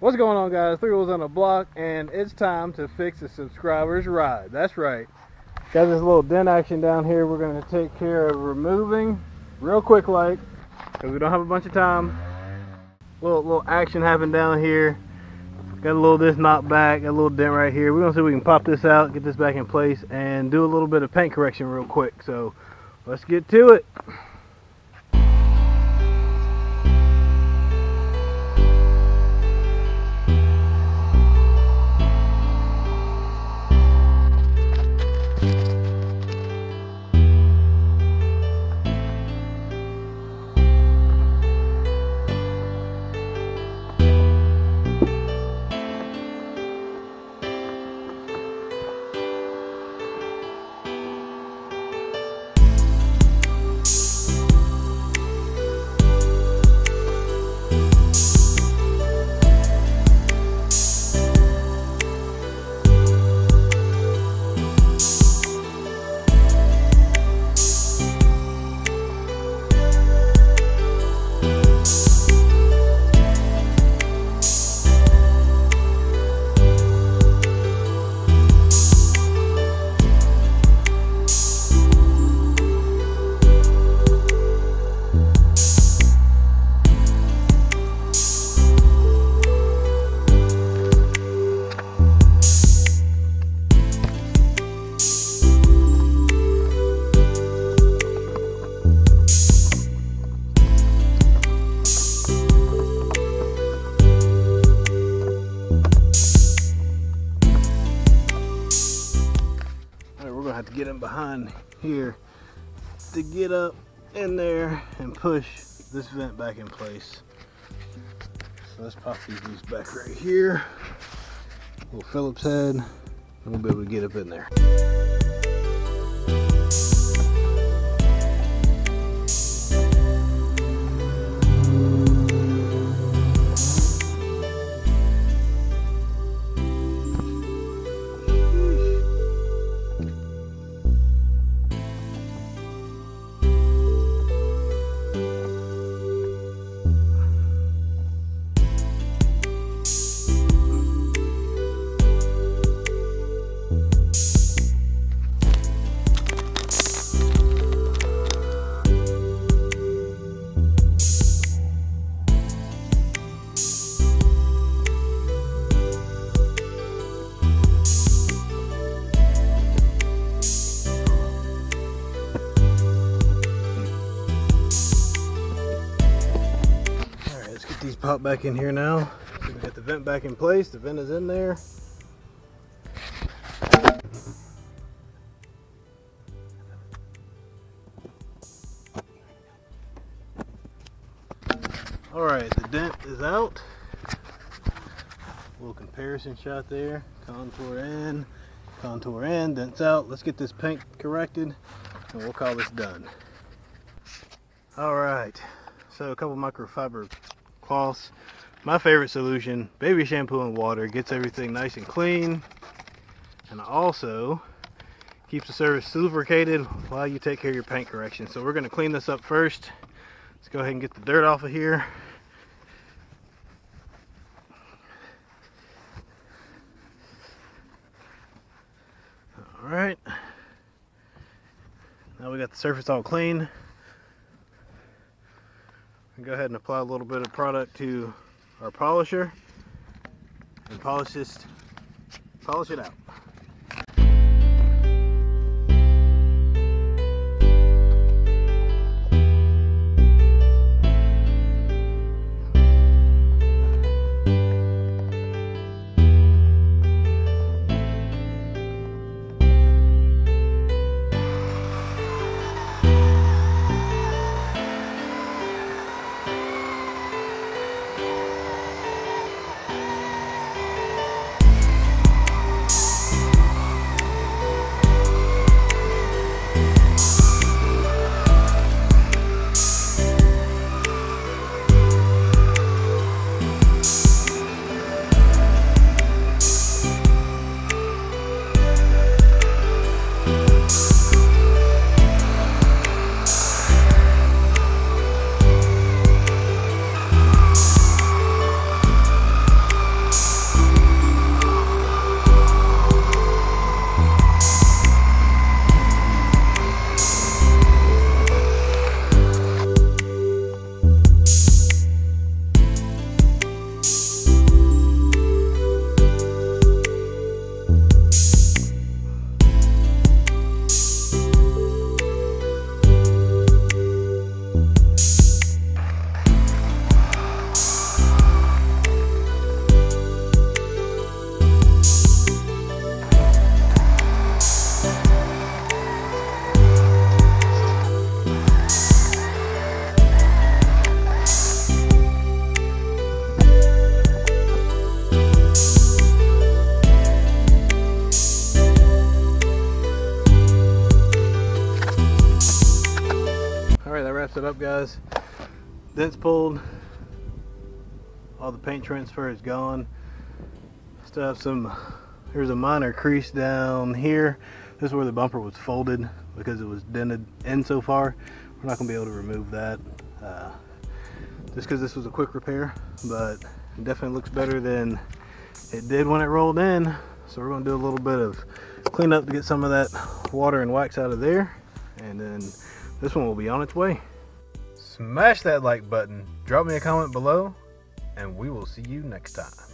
What's going on, guys? Three Wheels on the Block, and it's time to fix the subscriber's ride. That's right. Got this little dent action down here we're going to take care of removing real quick like, because we don't have a bunch of time. Little action happened down here. Got a little this knocked back, got a little dent right here. We're going to see if we can pop this out, get this back in place, and do a little bit of paint correction real quick. So let's get to it. Have to get him behind here to get up in there and push this vent back in place. So let's pop these loose back right here. Little Phillips head, and we'll be able to get up in there. These pop back in here now. So we got the vent back in place. The vent is in there. All right, the dent is out. A little comparison shot there. Contour in, dent's out. Let's get this paint corrected and we'll call this done. All right, so a couple microfiber cloths. My favorite solution, baby shampoo and water, gets everything nice and clean, and also keeps the surface lubricated while you take care of your paint correction. So we're going to clean this up first. Let's go ahead and get the dirt off of here. All right, now we got the surface all clean. Go ahead and apply a little bit of product to our polisher and polish it out. wraps it up, guys. Dent's pulled. All the paint transfer is gone. Still have some, there's a minor crease down here. This is where the bumper was folded because it was dented in so far. We're not gonna be able to remove that just because this was a quick repair, but it definitely looks better than it did when it rolled in. So we're gonna do a little bit of cleanup to get some of that water and wax out of there, and then this one will be on its way. Smash that like button, drop me a comment below, and we will see you next time.